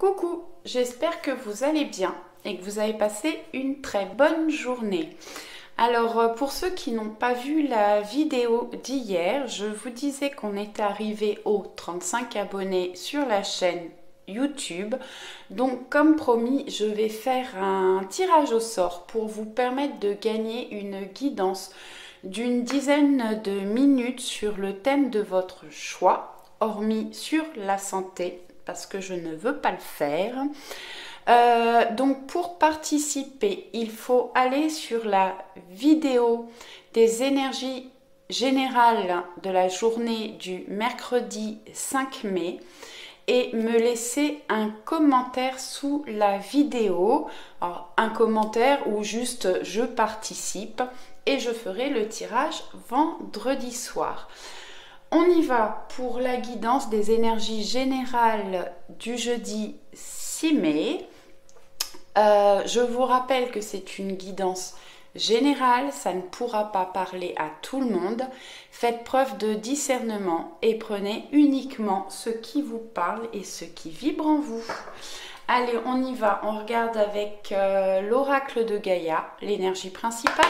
Coucou, j'espère que vous allez bien et que vous avez passé une très bonne journée. Alors pour ceux qui n'ont pas vu la vidéo d'hier, je vous disais qu'on était arrivé aux 35 abonnés sur la chaîne YouTube. Donc comme promis, je vais faire un tirage au sort pour vous permettre de gagner une guidance d'une dizaine de minutes sur le thème de votre choix, hormis sur la santé, parce que je ne veux pas le faire. Donc pour participer, il faut aller sur la vidéo des énergies générales de la journée du mercredi 5 mai et me laisser un commentaire sous la vidéo. Alors, un commentaire ou juste je participe et je ferai le tirage vendredi soir. On y va pour la guidance des énergies générales du jeudi 6 mai. Je vous rappelle que c'est une guidance générale, ça ne pourra pas parler à tout le monde. Faites preuve de discernement et prenez uniquement ce qui vous parle et ce qui vibre en vous. Allez, on y va, on regarde avec l'oracle de Gaïa, l'énergie principale.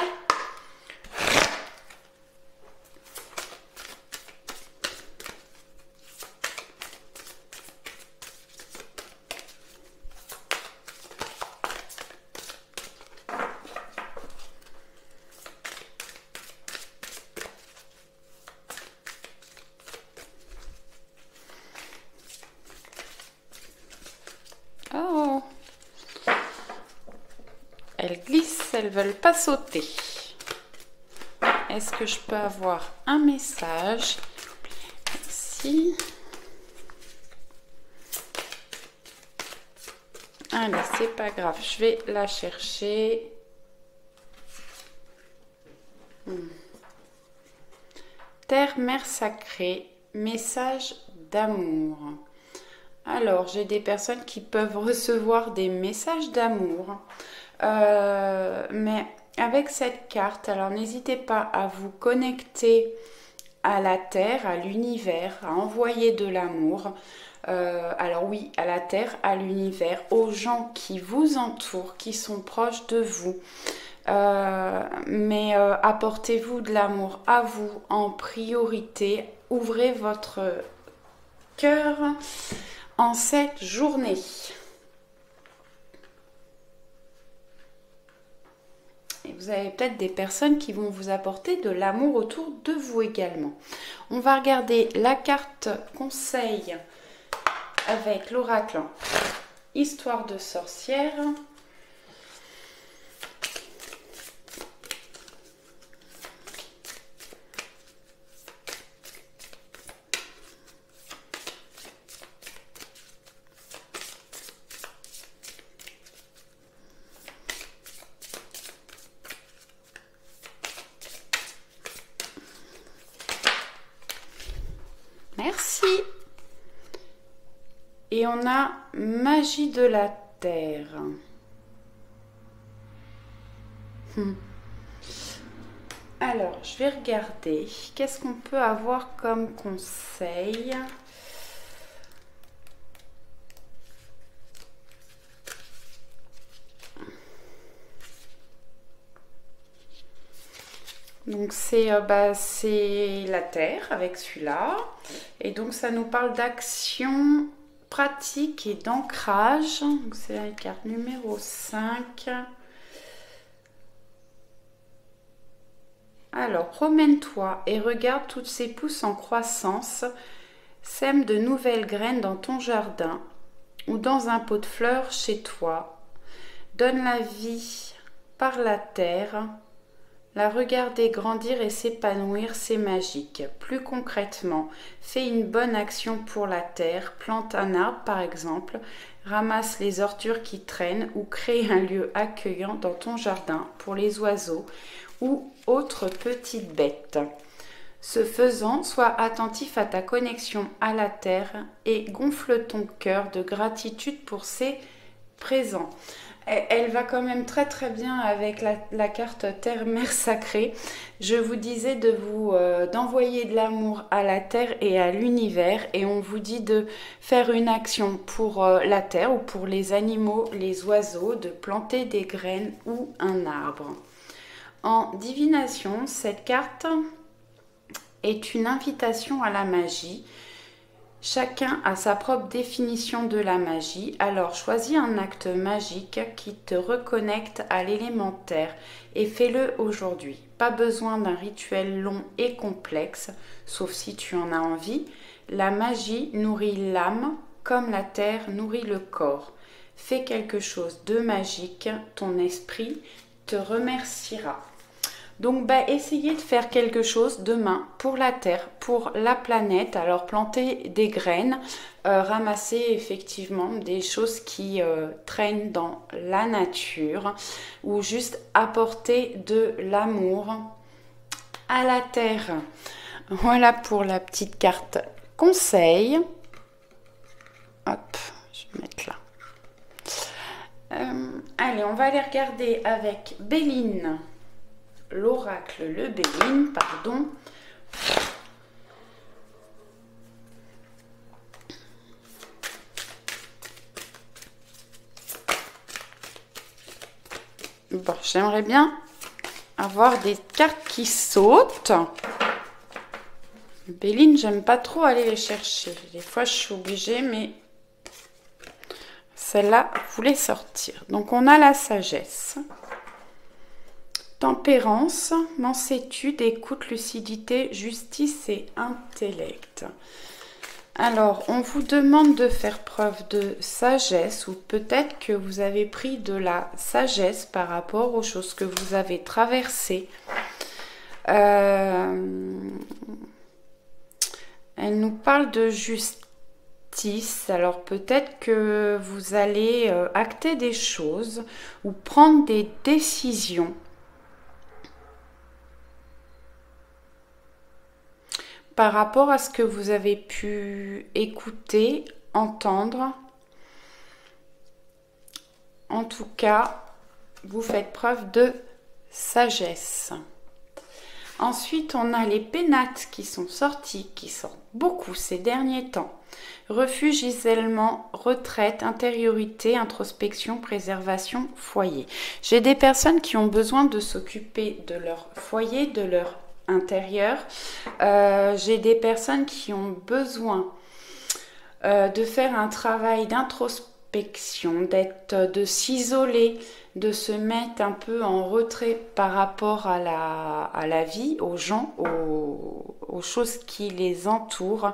Oh, elles glissent, elles veulent pas sauter. Est-ce que je peux avoir un message? Merci. Allez, c'est pas grave, je vais la chercher. Terre, mère sacrée, message d'amour. Alors, j'ai des personnes qui peuvent recevoir des messages d'amour, mais avec cette carte, alors n'hésitez pas à vous connecter à la Terre, à l'univers, à envoyer de l'amour. Alors oui, à la Terre, à l'univers, aux gens qui vous entourent, qui sont proches de vous. Mais apportez-vous de l'amour à vous en priorité. Ouvrez votre cœur en cette journée. Et vous avez peut-être des personnes qui vont vous apporter de l'amour autour de vous également. On va regarder la carte conseil avec l'oracle Histoire de sorcière. Merci. Et on a magie de la terre. Alors, je vais regarder. Qu'est-ce qu'on peut avoir comme conseil? Donc c'est la terre avec celui-là. Et donc ça nous parle d'action pratique et d'ancrage. Donc c'est la carte numéro 5. Alors promène-toi et regarde toutes ces pousses en croissance. Sème de nouvelles graines dans ton jardin ou dans un pot de fleurs chez toi. Donne la vie par la terre. La regarder grandir et s'épanouir, c'est magique. Plus concrètement, fais une bonne action pour la terre, plante un arbre par exemple, ramasse les ordures qui traînent ou crée un lieu accueillant dans ton jardin pour les oiseaux ou autres petites bêtes. Ce faisant, sois attentif à ta connexion à la terre et gonfle ton cœur de gratitude pour ses présents. Elle va quand même très très bien avec la carte Terre, Mère Sacrée. Je vous disais d'envoyer de l'amour à la Terre et à l'univers. Et on vous dit de faire une action pour la Terre ou pour les animaux, les oiseaux, de planter des graines ou un arbre. En divination, cette carte est une invitation à la magie. Chacun a sa propre définition de la magie, alors choisis un acte magique qui te reconnecte à l'élémentaire et fais-le aujourd'hui. Pas besoin d'un rituel long et complexe, sauf si tu en as envie. La magie nourrit l'âme comme la terre nourrit le corps. Fais quelque chose de magique, ton esprit te remerciera. Donc, essayez de faire quelque chose demain pour la Terre, pour la planète. Alors, planter des graines, ramasser effectivement des choses qui traînent dans la nature ou juste apporter de l'amour à la Terre. Voilà pour la petite carte conseil. Hop, je vais mettre là. Allez, on va aller regarder avec Béline. L'oracle, le Béline, pardon. Bon, j'aimerais bien avoir des cartes qui sautent. Béline, j'aime pas trop aller les chercher. Des fois, je suis obligée, mais celle-là voulait sortir. Donc, on a la sagesse. Tempérance, mansuétude, écoute, lucidité, justice et intellect. Alors, on vous demande de faire preuve de sagesse ou peut-être que vous avez pris de la sagesse par rapport aux choses que vous avez traversées. Elle nous parle de justice. Alors, peut-être que vous allez acter des choses ou prendre des décisions par rapport à ce que vous avez pu écouter, entendre. En tout cas, vous faites preuve de sagesse. Ensuite, on a les pénates qui sont sortis, qui sortent beaucoup ces derniers temps. Refuge, isolement, retraite, intériorité, introspection, préservation, foyer. J'ai des personnes qui ont besoin de s'occuper de leur foyer, de leur intérieur. J'ai des personnes qui ont besoin de faire un travail d'introspection, de s'isoler, de se mettre un peu en retrait par rapport à la vie, aux gens, aux choses qui les entourent.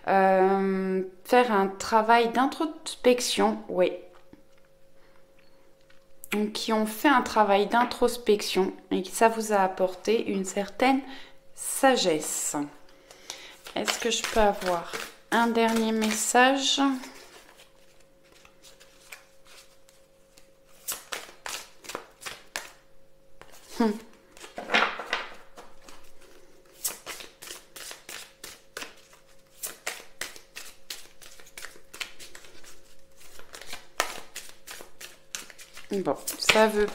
Faire un travail d'introspection, oui. Qui ont fait un travail d'introspection et que ça vous a apporté une certaine sagesse. Est-ce que je peux avoir un dernier message ? Bon, ça veut...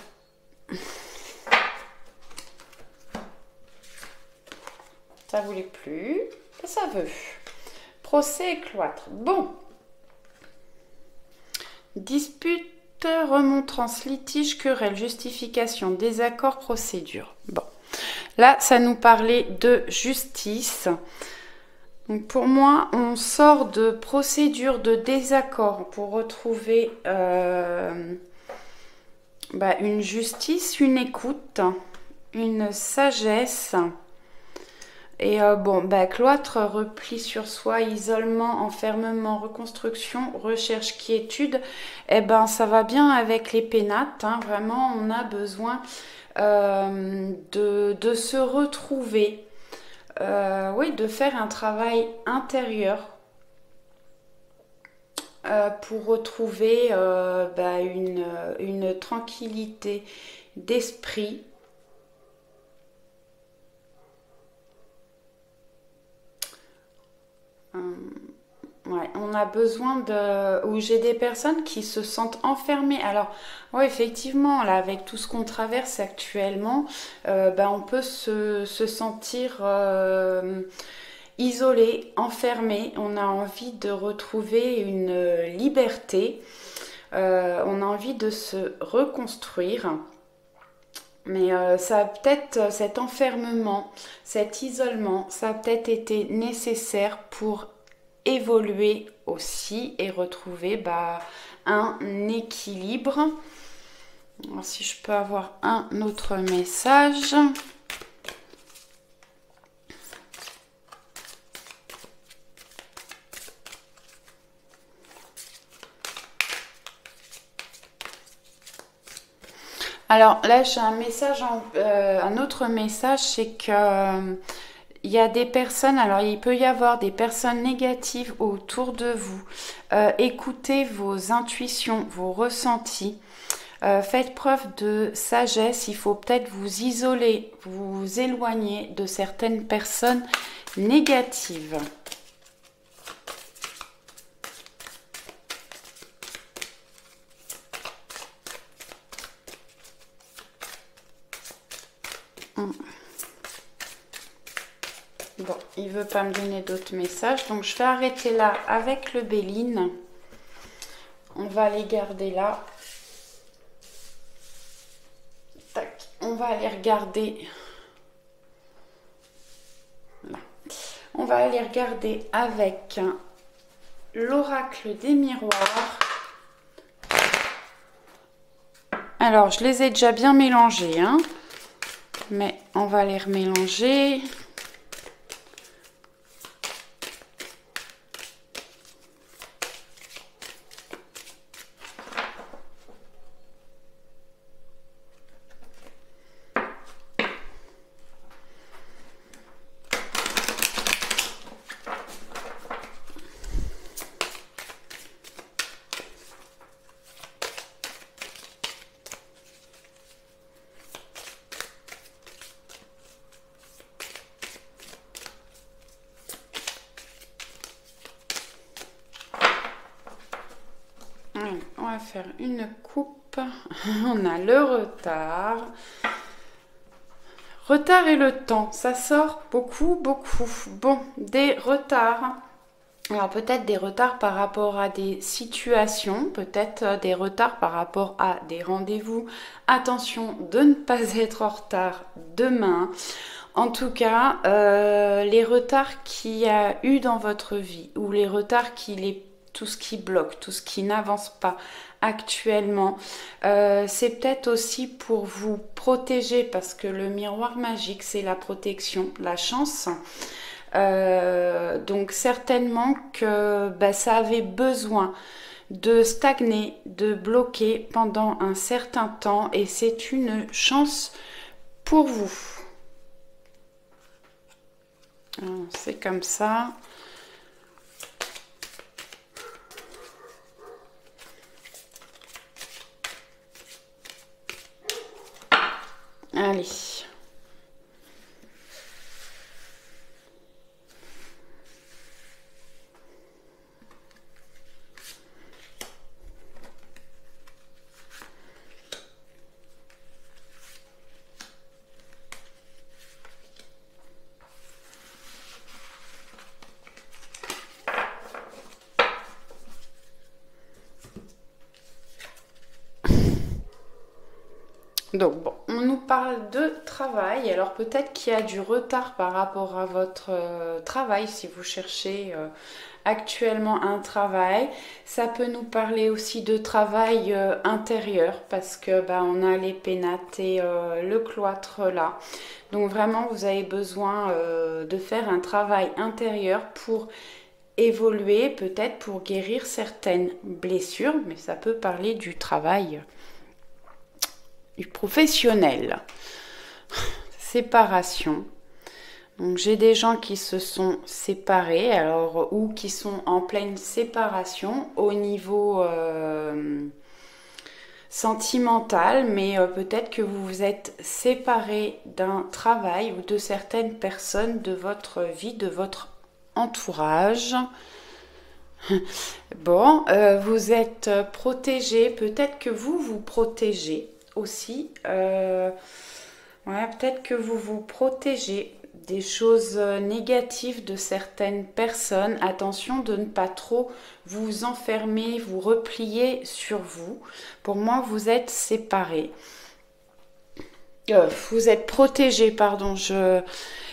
Ça voulait plus. Et ça veut. Procès et cloître. Bon. Dispute, remontrance, litige, querelle, justification, désaccord, procédure. Bon. Là, ça nous parlait de justice. Donc pour moi, on sort de procédure de désaccord pour retrouver une justice, une écoute, une sagesse. Et cloître, repli sur soi, isolement, enfermement, reconstruction, recherche, quiétude, ça va bien avec les pénates. Hein. Vraiment, on a besoin de se retrouver, de faire un travail intérieur pour retrouver une tranquillité d'esprit. Ouais, on a besoin de... Ou j'ai des personnes qui se sentent enfermées. Alors, ouais, effectivement, là, avec tout ce qu'on traverse actuellement, on peut se sentir isolé, enfermé. On a envie de retrouver une liberté. On a envie de se reconstruire. Mais ça a peut-être, cet enfermement, cet isolement, ça a peut-être été nécessaire pour évoluer aussi et retrouver un équilibre. Alors, si je peux avoir un autre message. Alors là, j'ai un message, un autre message, c'est que il y a des personnes, alors il peut y avoir des personnes négatives autour de vous. Écoutez vos intuitions, vos ressentis. Faites preuve de sagesse. Il faut peut-être vous isoler, vous éloigner de certaines personnes négatives. Bon, il veut pas me donner d'autres messages, donc je vais arrêter là avec le Béline. On va les garder là. Tac, on va aller regarder. Là. On va aller regarder avec l'oracle des miroirs. Alors, je les ai déjà bien mélangés, hein, mais on va les remélanger. On va faire une coupe. On a le retard. Retard et le temps, ça sort beaucoup, beaucoup. Bon, des retards. Alors peut-être des retards par rapport à des situations, peut-être des retards par rapport à des rendez-vous. Attention de ne pas être en retard demain. En tout cas, les retards qu'il y a eu dans votre vie ou les retards tout ce qui bloque, tout ce qui n'avance pas actuellement, c'est peut-être aussi pour vous protéger parce que le miroir magique, c'est la protection, la chance. Donc certainement que ça avait besoin de stagner, de bloquer pendant un certain temps et c'est une chance pour vous. C'est comme ça. Allez. Donc bon, on nous parle de travail. Alors peut-être qu'il y a du retard par rapport à votre travail si vous cherchez actuellement un travail. Ça peut nous parler aussi de travail intérieur parce que on a les pénates et le cloître là. Donc vraiment vous avez besoin de faire un travail intérieur pour évoluer, peut-être pour guérir certaines blessures, mais ça peut parler du travail du professionnel. Séparation. Donc j'ai des gens qui se sont séparés, alors ou qui sont en pleine séparation au niveau sentimental, mais peut-être que vous vous êtes séparés d'un travail ou de certaines personnes de votre vie, de votre entourage. Bon, vous êtes protégé. Peut-être que vous vous protégez aussi. Ouais, peut-être que vous vous protégez des choses négatives de certaines personnes. Attention de ne pas trop vous enfermer, vous replier sur vous. Pour moi, vous êtes séparés. Vous êtes protégés, pardon.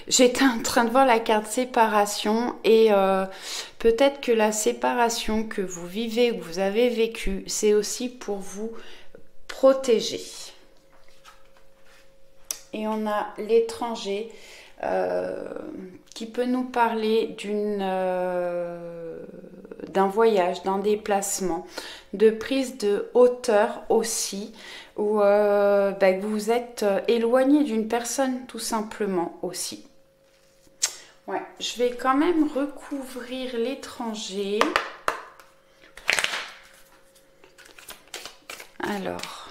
J'étais en train de voir la carte séparation et peut-être que la séparation que vous vivez ou que vous avez vécue, c'est aussi pour vous protéger. Et on a l'étranger qui peut nous parler d'un voyage, d'un déplacement, de prise de hauteur aussi, où vous vous êtes éloigné d'une personne tout simplement aussi. Ouais, je vais quand même recouvrir l'étranger. Alors,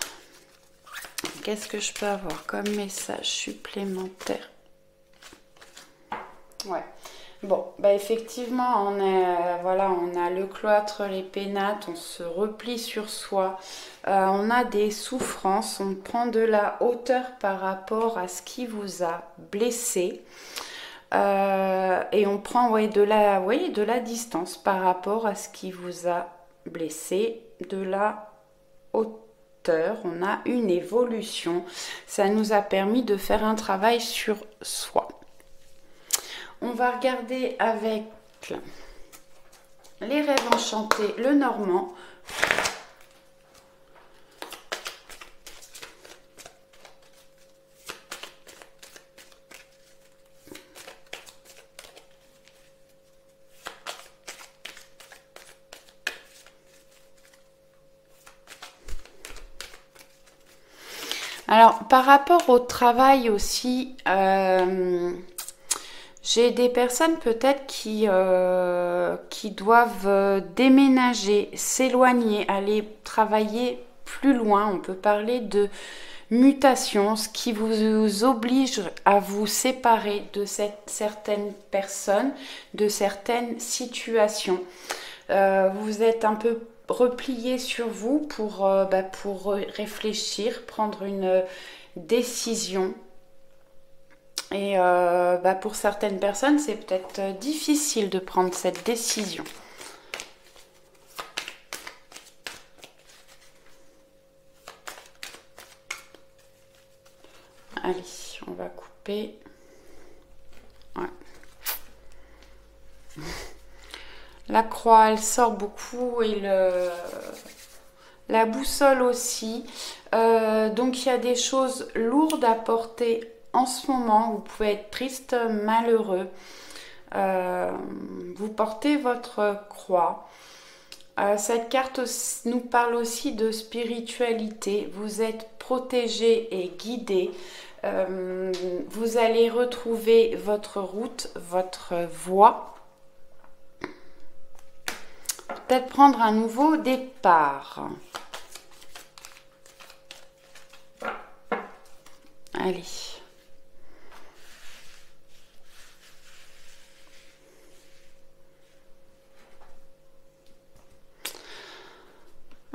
qu'est-ce que je peux avoir comme message supplémentaire? Ouais. Bon, effectivement, on a le cloître, les pénates, on se replie sur soi, on a des souffrances, on prend de la hauteur par rapport à ce qui vous a blessé. Et on prend de la distance par rapport à ce qui vous a blessé, de la hauteur. On a une évolution. Ça nous a permis de faire un travail sur soi. On va regarder avec les rêves enchantés, le normand. Alors, par rapport au travail aussi, j'ai des personnes peut-être qui doivent déménager, s'éloigner, aller travailler plus loin. On peut parler de mutation, ce qui vous oblige à vous séparer de certaines personnes, de certaines situations. Vous êtes un peu replié sur vous pour réfléchir, prendre une décision. Et pour certaines personnes, c'est peut-être difficile de prendre cette décision. Allez, on va couper. Ouais. La croix, elle sort beaucoup et la boussole aussi. Donc, il y a des choses lourdes à porter en ce moment. Vous pouvez être triste, malheureux. Vous portez votre croix. Cette carte nous parle aussi de spiritualité. Vous êtes protégé et guidé. Vous allez retrouver votre route, votre voie. Peut-être prendre un nouveau départ. Allez.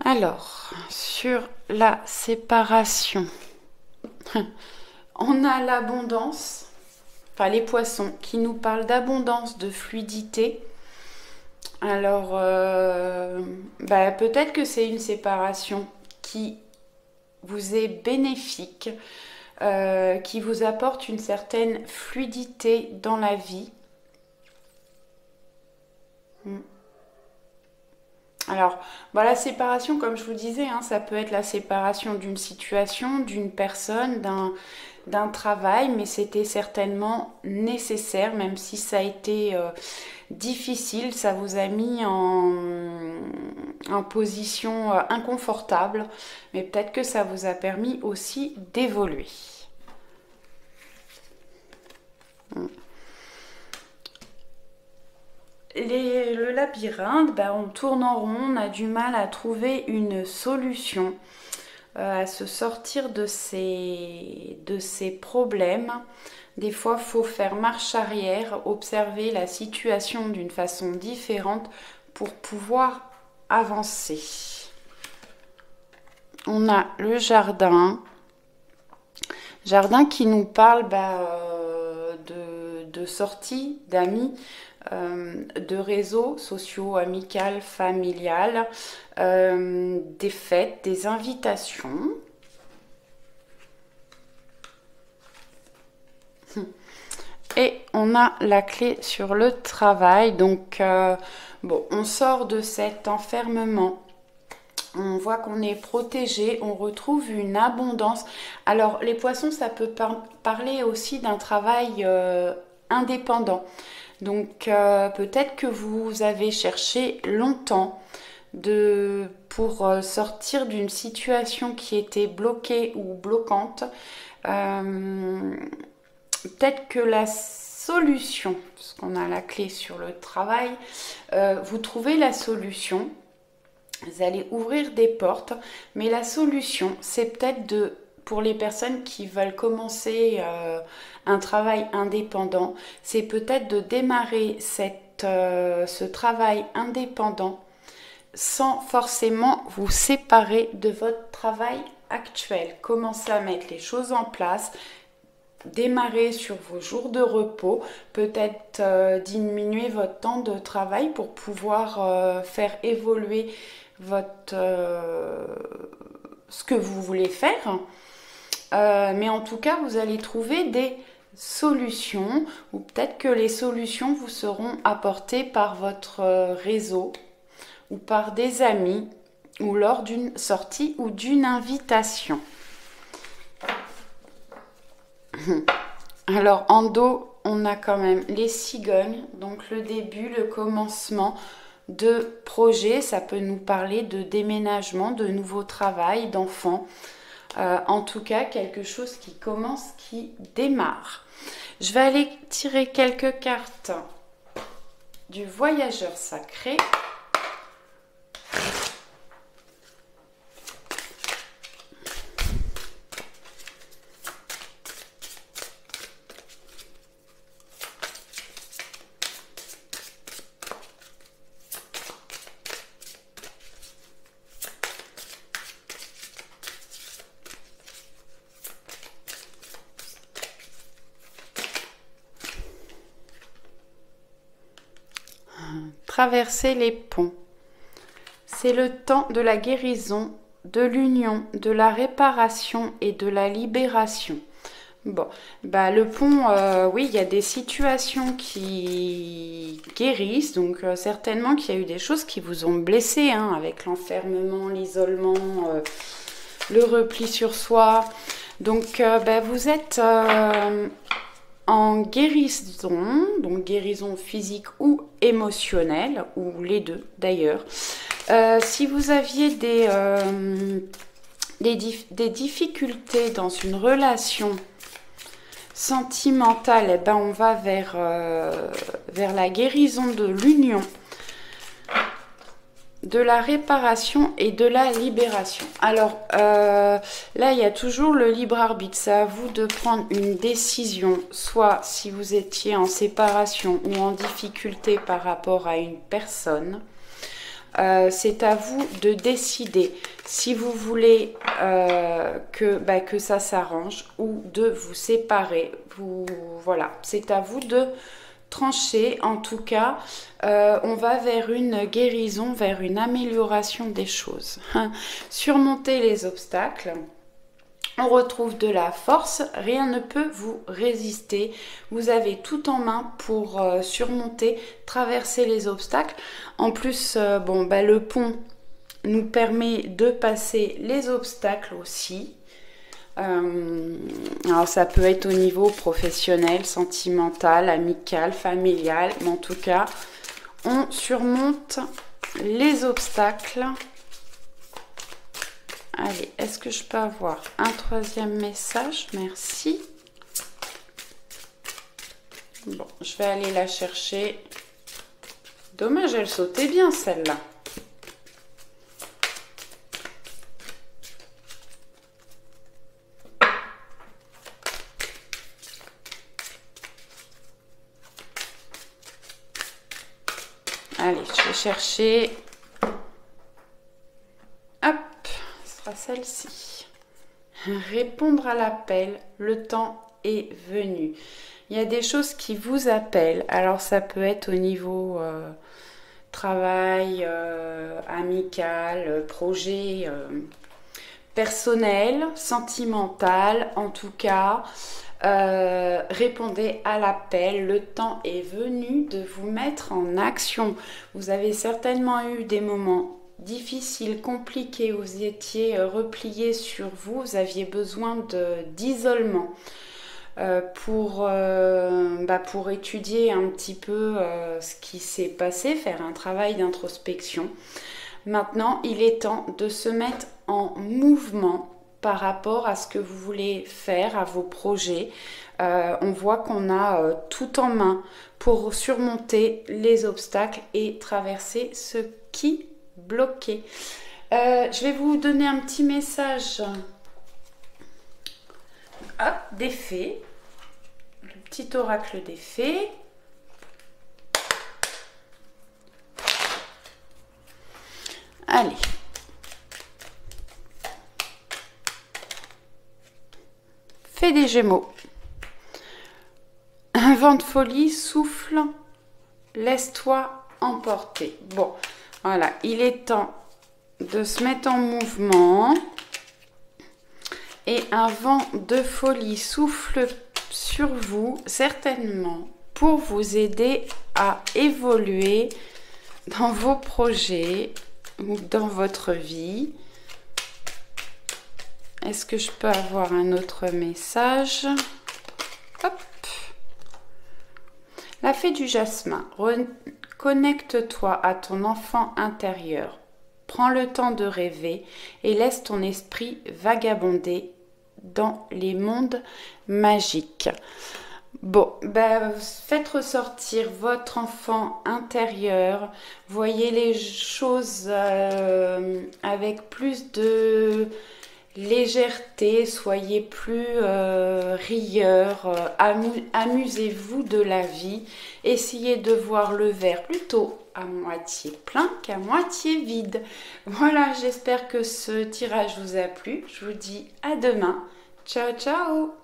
Alors, sur la séparation, on a l'abondance, enfin les poissons, qui nous parlent d'abondance, de fluidité. Alors, peut-être que c'est une séparation qui vous est bénéfique, qui vous apporte une certaine fluidité dans la vie. Alors, la séparation, comme je vous disais, ça peut être la séparation d'une situation, d'une personne, d'un travail, mais c'était certainement nécessaire, même si ça a été difficile, ça vous a mis en position inconfortable, mais peut-être que ça vous a permis aussi d'évoluer. Le labyrinthe, on tourne en rond, on a du mal à trouver une solution, à se sortir de ces problèmes. Des fois, il faut faire marche arrière, observer la situation d'une façon différente pour pouvoir avancer. On a le jardin. Jardin qui nous parle de sorties, d'amis, de réseaux sociaux, amicales, familiales, des fêtes, des invitations. Et on a la clé sur le travail. Donc, bon, on sort de cet enfermement. On voit qu'on est protégé, on retrouve une abondance. Alors, les poissons, ça peut parler aussi d'un travail indépendant. Donc, peut-être que vous avez cherché longtemps pour sortir d'une situation qui était bloquée ou bloquante. Peut-être que la solution, parce qu'on a la clé sur le travail, vous trouvez la solution. Vous allez ouvrir des portes, mais la solution, c'est peut-être pour les personnes qui veulent commencer un travail indépendant, c'est peut-être de démarrer ce travail indépendant sans forcément vous séparer de votre travail actuel. Commencez à mettre les choses en place, démarrer sur vos jours de repos, peut-être diminuer votre temps de travail pour pouvoir faire évoluer ce que vous voulez faire. Mais en tout cas, vous allez trouver des solutions, ou peut-être que les solutions vous seront apportées par votre réseau ou par des amis ou lors d'une sortie ou d'une invitation. Alors en dos, on a quand même les cigognes, donc le début, le commencement de projet. Ça peut nous parler de déménagement, de nouveau travail, d'enfants. En tout cas, quelque chose qui commence, qui démarre. Je vais aller tirer quelques cartes du voyageur sacré. Traverser les ponts. C'est le temps de la guérison, de l'union, de la réparation et de la libération. Bon, le pont, oui, il y a des situations qui guérissent, donc certainement qu'il y a eu des choses qui vous ont blessé, hein, avec l'enfermement, l'isolement, le repli sur soi. Donc, vous êtes en guérison, donc guérison physique ou émotionnelle, ou les deux d'ailleurs. Si vous aviez des difficultés dans une relation sentimentale, on va vers la guérison de l'union, de la réparation et de la libération. Alors là, il y a toujours le libre arbitre. C'est à vous de prendre une décision, soit si vous étiez en séparation ou en difficulté par rapport à une personne. C'est à vous de décider si vous voulez que ça s'arrange ou de vous séparer. Voilà, c'est à vous de trancher. En tout cas, on va vers une guérison, vers une amélioration des choses. Surmonter les obstacles. On retrouve de la force, rien ne peut vous résister. Vous avez tout en main pour surmonter, traverser les obstacles. En plus, le pont nous permet de passer les obstacles aussi. Alors ça peut être au niveau professionnel, sentimental, amical, familial, mais en tout cas, on surmonte les obstacles. Allez, est-ce que je peux avoir un troisième message? Merci. Bon, je vais aller la chercher. Dommage, elle sautait bien celle-là. Allez, je vais chercher. Hop, ce sera celle-ci. Répondre à l'appel, le temps est venu. Il y a des choses qui vous appellent. Alors ça peut être au niveau travail, amical, projet personnel, sentimental. En tout cas, répondez à l'appel. Le temps est venu de vous mettre en action. Vous avez certainement eu des moments difficile, compliqué, vous étiez replié sur vous, vous aviez besoin d'isolement pour étudier un petit peu ce qui s'est passé, faire un travail d'introspection. Maintenant, il est temps de se mettre en mouvement par rapport à ce que vous voulez faire, à vos projets. On voit qu'on a tout en main pour surmonter les obstacles et traverser ce qui bloqué. Je vais vous donner un petit message des fées, le petit oracle des fées. Allez, fée des Gémeaux, un vent de folie souffle, laisse-toi emporter. Bon, voilà, il est temps de se mettre en mouvement et un vent de folie souffle sur vous, certainement, pour vous aider à évoluer dans vos projets ou dans votre vie. Est-ce que je peux avoir un autre message? Hop. La fée du jasmin. Connecte-toi à ton enfant intérieur. Prends le temps de rêver et laisse ton esprit vagabonder dans les mondes magiques. Bon, faites ressortir votre enfant intérieur. Voyez les choses avec plus de légèreté, soyez plus rieurs, amusez-vous de la vie, essayez de voir le verre plutôt à moitié plein qu'à moitié vide. Voilà, j'espère que ce tirage vous a plu. Je vous dis à demain. Ciao, ciao!